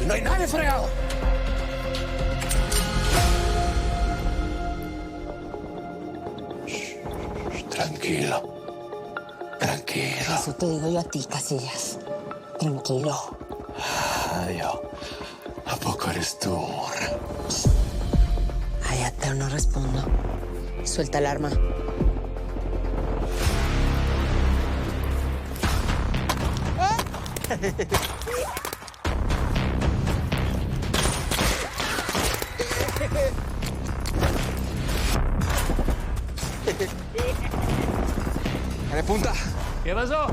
No hay nadie fregado. Tranquilo. Tranquilo. Eso te digo yo a ti, Casillas. Tranquilo. Ay, ¿a poco eres tú, morra? Cállate o no respondo. Suelta el arma. ¡Dale punta! ¿Qué pasó?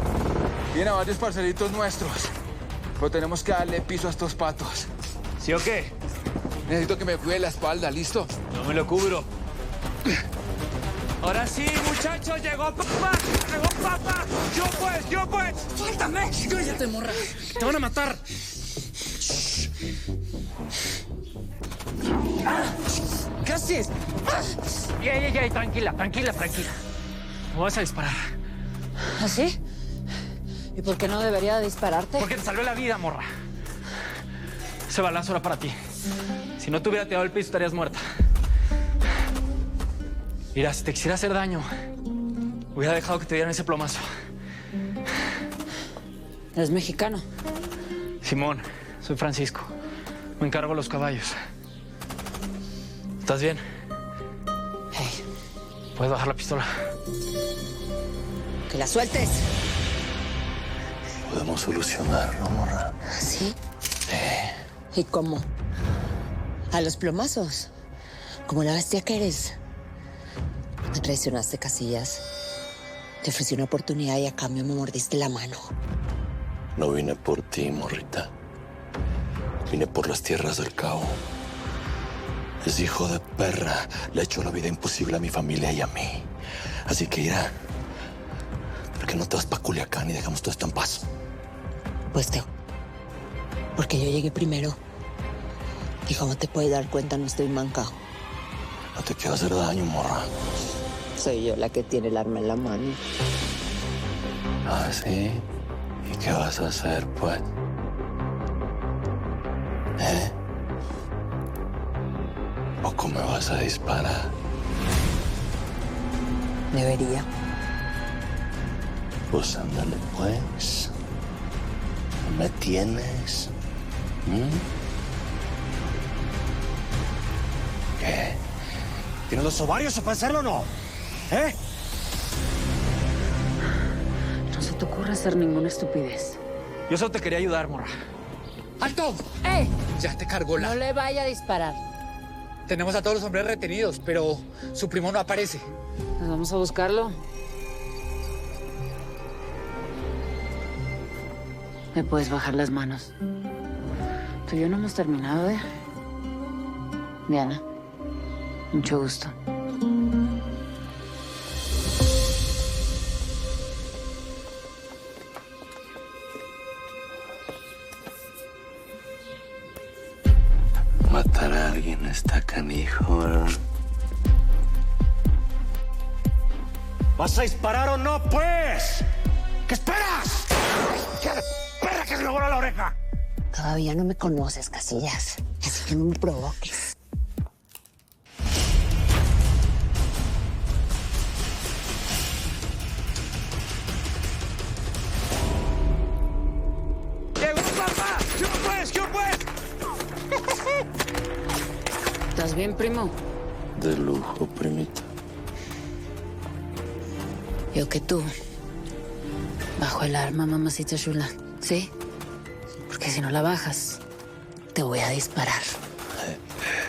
Vienen varios parcelitos nuestros. Pero tenemos que darle piso a estos patos. ¿Sí o qué? Necesito que me cuide la espalda, ¿listo? No me lo cubro. Ahora sí, muchachos, llegó papá. Llegó papá. Yo pues. ¡Suéltame! ¡Cállate, morra! ¡Te van a matar! ¿Qué haces? Ey, tranquila. No vas a disparar. ¿Así? ¿Y por qué no debería dispararte? Porque te salvé la vida, morra. Ese balazo era para ti. Si no te hubiera tirado el piso, estarías muerta. Mira, si te quisiera hacer daño, hubiera dejado que te dieran ese plomazo. ¿Eres mexicano? Simón, soy Francisco. Me encargo de los caballos. ¿Estás bien? Hey, ¿Puedes bajar la pistola? que la sueltes. Podemos solucionarlo, morra. ¿Sí? ¿Y cómo? ¿A los plomazos? Como la bestia que eres. Me traicionaste, Casillas. Te ofrecí una oportunidad y a cambio me mordiste la mano. No vine por ti, morrita. Vine por las tierras del Cabo. Ese hijo de perra le ha hecho la vida imposible a mi familia y a mí. Así que irá. ¿Por qué no te vas pa' Culiacán y dejamos todo esto en paz? Pues porque yo llegué primero. Y como te puedes dar cuenta, no estoy manca. No te quiero hacer daño, morra. Soy yo la que tiene el arma en la mano. ¿Ah, sí? ¿Y qué vas a hacer, pues? ¿Poco me vas a disparar? Debería. Pues ándale, pues. ¿No me tienes? ¿Qué? ¿Tienes los ovarios para hacerlo o no? ¿Eh? No se te ocurra hacer ninguna estupidez. Yo solo te quería ayudar, morra. ¡Alto! ¡Eh! Ya te cargó No le vaya a disparar. Tenemos a todos los hombres retenidos, pero su primo no aparece. Pues vamos a buscarlo. Me puedes bajar las manos. Tú y yo no hemos terminado, ¿eh? Diana, mucho gusto. Matar a alguien está canijo, ¿verdad? ¿Vas a disparar o no, pues? ¿Qué esperas? ¡Qué perra que se logró la oreja! Todavía no me conoces, Casillas. Así que no me provoques. ¡Llegó papá! ¡Yo pues! ¿Estás bien, primo? De lujo, primita. Yo que tú. Bajo el arma, mamacita chula. ¿Sí? Porque si no la bajas, te voy a disparar.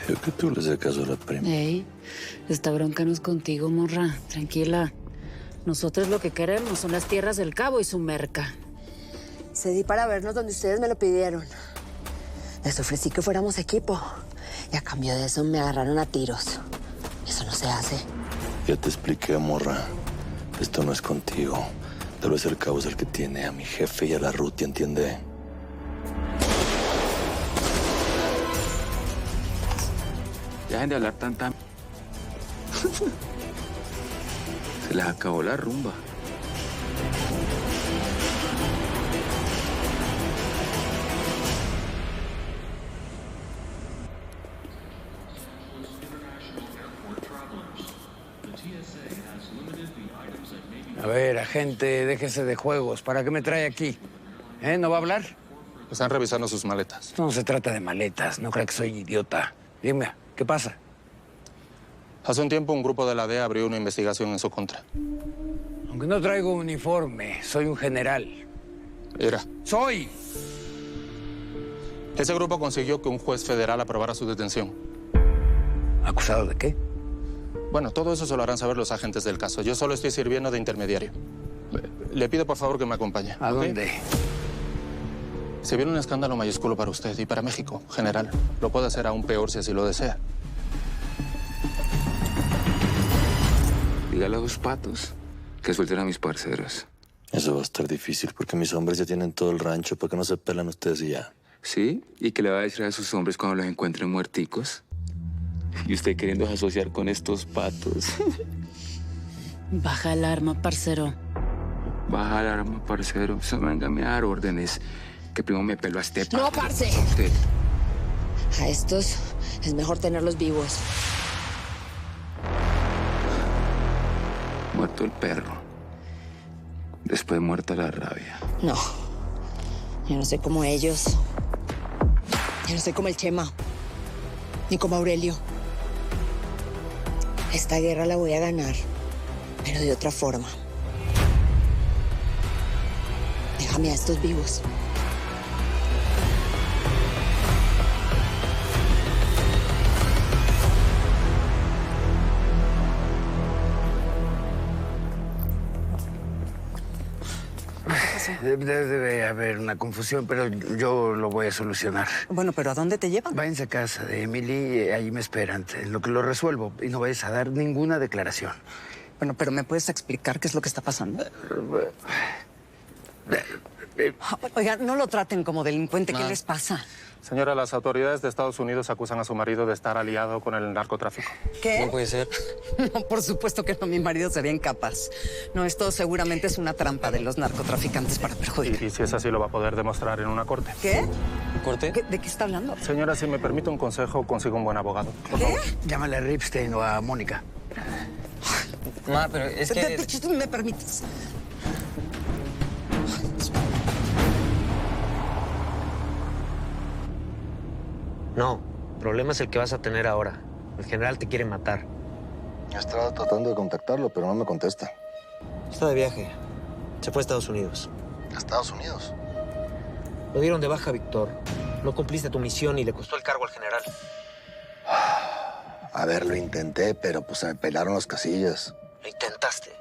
Yo que tú le haces caso a la prima. Ey, esta bronca no es contigo, morra. Tranquila. Nosotros lo que queremos son las tierras del Cabo y su merca. Cedí para vernos donde ustedes me lo pidieron. Les ofrecí que fuéramos equipo. Y a cambio de eso me agarraron a tiros. Eso no se hace. Ya te expliqué, morra. Esto no es contigo. Tal vez el Cabo es el que tiene a mi jefe y a la Ruti, ¿entiende? Dejen de hablar tanta... Se les acabó la rumba. A ver, agente, déjese de juegos. ¿Para qué me trae aquí? ¿No va a hablar? Están revisando sus maletas. Esto no se trata de maletas. No creo que soy idiota. Dime, ¿qué pasa? Hace un tiempo un grupo de la DEA abrió una investigación en su contra. Aunque no traigo uniforme, soy un general. Era. ¡Soy! Ese grupo consiguió que un juez federal aprobara su detención. ¿Acusado de qué? Bueno, todo eso se lo harán saber los agentes del caso. Yo solo estoy sirviendo de intermediario. Le pido, por favor, que me acompañe. ¿A ¿ok? dónde? Se viene un escándalo mayúsculo para usted y para México, general. Lo puede hacer aún peor si así lo desea. Dígale a los patos que suelten a mis parceros. Eso va a estar difícil porque mis hombres ya tienen todo el rancho. ¿Para que no se pelan ustedes y ya? ¿Sí? ¿Y qué le va a decir a sus hombres cuando los encuentren muerticos? Y usted queriendo asociar con estos patos. Baja el arma, parcero. Baja el arma, parcero. Se venga a dar órdenes. Que primo me pelo a este pato. ¡No, parce! Usted. A estos es mejor tenerlos vivos. Muerto el perro. Después muerta la rabia. No. Yo no sé cómo ellos. Yo no sé cómo el Chema. Ni como Aurelio. Esta guerra la voy a ganar, pero de otra forma. Déjame a estos vivos. Debe haber una confusión, pero yo lo voy a solucionar. Bueno, pero ¿a dónde te llevan? Váyanse a casa de Emily, allí me esperan. En lo que lo resuelvo y no vayas a dar ninguna declaración. Bueno, pero ¿me puedes explicar qué es lo que está pasando? Oiga, no lo traten como delincuente. ¿Qué les pasa? Señora, las autoridades de Estados Unidos acusan a su marido de estar aliado con el narcotráfico. ¿Qué? No puede ser. No, por supuesto que no. Mi marido sería incapaz. No, esto seguramente es una trampa de los narcotraficantes para perjudicar. Y si es así, lo va a poder demostrar en una corte. ¿Qué? ¿Corte? ¿De qué está hablando? Señora, si me permite un consejo, consiga un buen abogado. Por ¿Qué? favor. Llámale a Ripstein o a Mónica. Ma, pero es que... ¿Me permites? No, el problema es el que vas a tener ahora. El general te quiere matar. Estaba tratando de contactarlo, pero no me contesta. Está de viaje. Se fue a Estados Unidos. ¿A Estados Unidos? Lo dieron de baja, Víctor. No cumpliste tu misión y le costó el cargo al general. A ver, lo intenté, pero pues se me pelaron las casillas. Lo intentaste.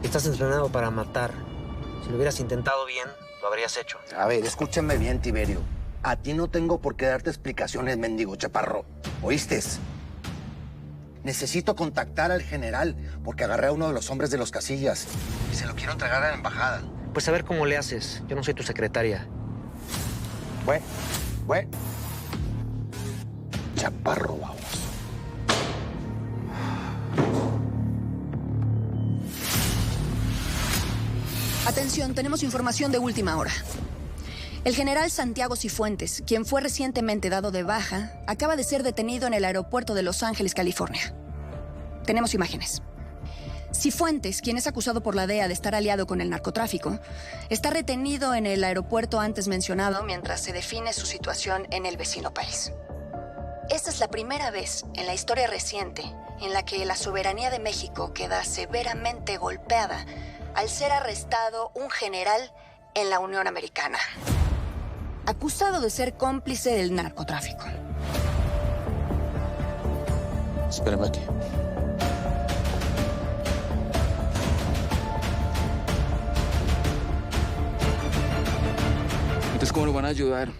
Estás entrenado para matar. Si lo hubieras intentado bien, lo habrías hecho. A ver, escúchame bien, Tiberio. A ti no tengo por qué darte explicaciones, mendigo chaparro. ¿Oíste? Necesito contactar al general porque agarré a uno de los hombres de los casillas y se lo quiero entregar a la embajada. Pues a ver cómo le haces. Yo no soy tu secretaria. Bueno. Chaparro, vamos. Atención, tenemos información de última hora. El general Santiago Cifuentes, quien fue recientemente dado de baja, acaba de ser detenido en el aeropuerto de Los Ángeles, California. Tenemos imágenes. Cifuentes, quien es acusado por la DEA de estar aliado con el narcotráfico, está retenido en el aeropuerto antes mencionado mientras se define su situación en el vecino país. Esta es la primera vez en la historia reciente en la que la soberanía de México queda severamente golpeada al ser arrestado un general en la Unión Americana, acusado de ser cómplice del narcotráfico. Espérame aquí. Entonces, ¿cómo lo van a ayudar?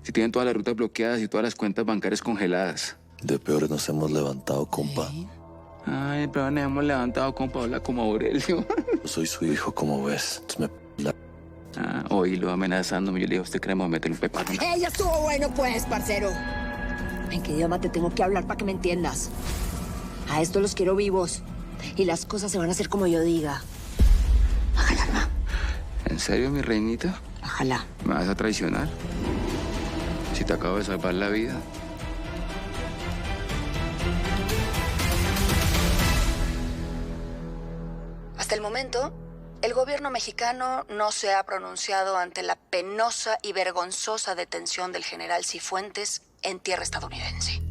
Si tienen todas las rutas bloqueadas y todas las cuentas bancarias congeladas. De peores nos hemos levantado, compa. Ay, pero nos hemos levantado con Paola como Aurelio. Yo soy su hijo, como ves. Entonces Hoy lo amenazándome. Yo le dije, ¿usted cree que me va a meter un pepano? ¡Ya estuvo bueno, pues, parcero! ¿En qué idioma te tengo que hablar para que me entiendas? A estos los quiero vivos. Y las cosas se van a hacer como yo diga. Baja el arma. ¿En serio, mi reinita? Bájala. ¿Me vas a traicionar? Si te acabo de salvar la vida. Hasta el momento, El gobierno mexicano no se ha pronunciado ante la penosa y vergonzosa detención del general Cifuentes en tierra estadounidense.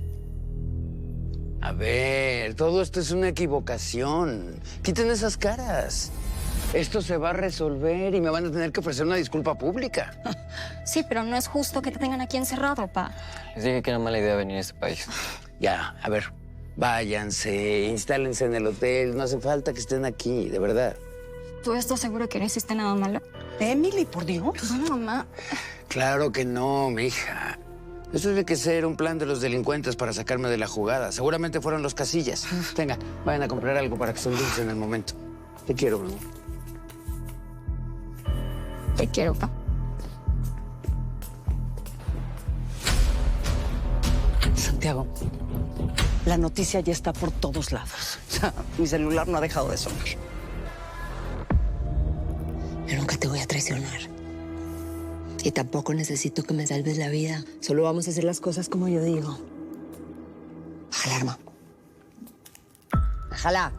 A ver, todo esto es una equivocación. Quiten esas caras. Esto se va a resolver y me van a tener que ofrecer una disculpa pública. Sí, pero no es justo que te tengan aquí encerrado, pa. Les dije que era mala idea venir a este país. Ya, a ver, váyanse, instálense en el hotel. No hace falta que estén aquí, de verdad. ¿Tú estás seguro que no hiciste nada malo? Emily, por Dios. No, mamá. Claro que no, mija. Eso tiene que ser un plan de los delincuentes para sacarme de la jugada. Seguramente fueron los Casillas. Venga, vayan a comprar algo para que se endulcen en el momento. Te quiero, mi amor. Te quiero, pa. Santiago, la noticia ya está por todos lados. O sea, mi celular no ha dejado de sonar. Yo nunca te voy a traicionar. Y tampoco necesito que me salves la vida. Solo vamos a hacer las cosas como yo digo. Baja el arma. Bájala.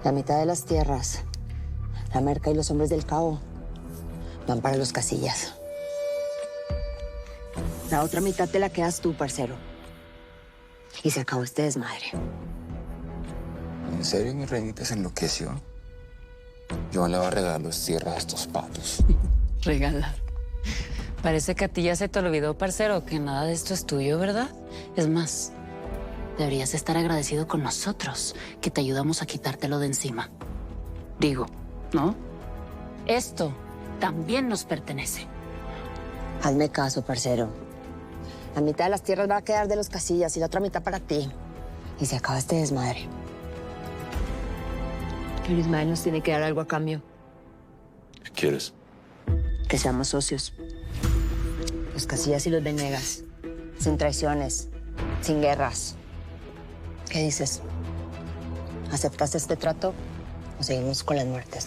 La mitad de las tierras, la merca y los hombres del cabo, van para los Casillas. La otra mitad te la quedas tú, parcero. Y se acabó este desmadre. ¿En serio mi reinita se enloqueció? Yo le voy a regalar las tierras a estos patos. Regalar. Parece que a ti ya se te olvidó, parcero, que nada de esto es tuyo, ¿verdad? Es más, deberías estar agradecido con nosotros, que te ayudamos a quitártelo de encima. Digo, ¿no? Esto también nos pertenece. Hazme caso, parcero. La mitad de las tierras va a quedar de los Casillas y la otra mitad para ti. Y se acaba este desmadre. Pero Ismael nos tiene que dar algo a cambio. ¿Qué quieres? Que seamos socios. Los Casillas y los Venegas. Sin traiciones, sin guerras. ¿Qué dices? ¿Aceptas este trato o seguimos con las muertes?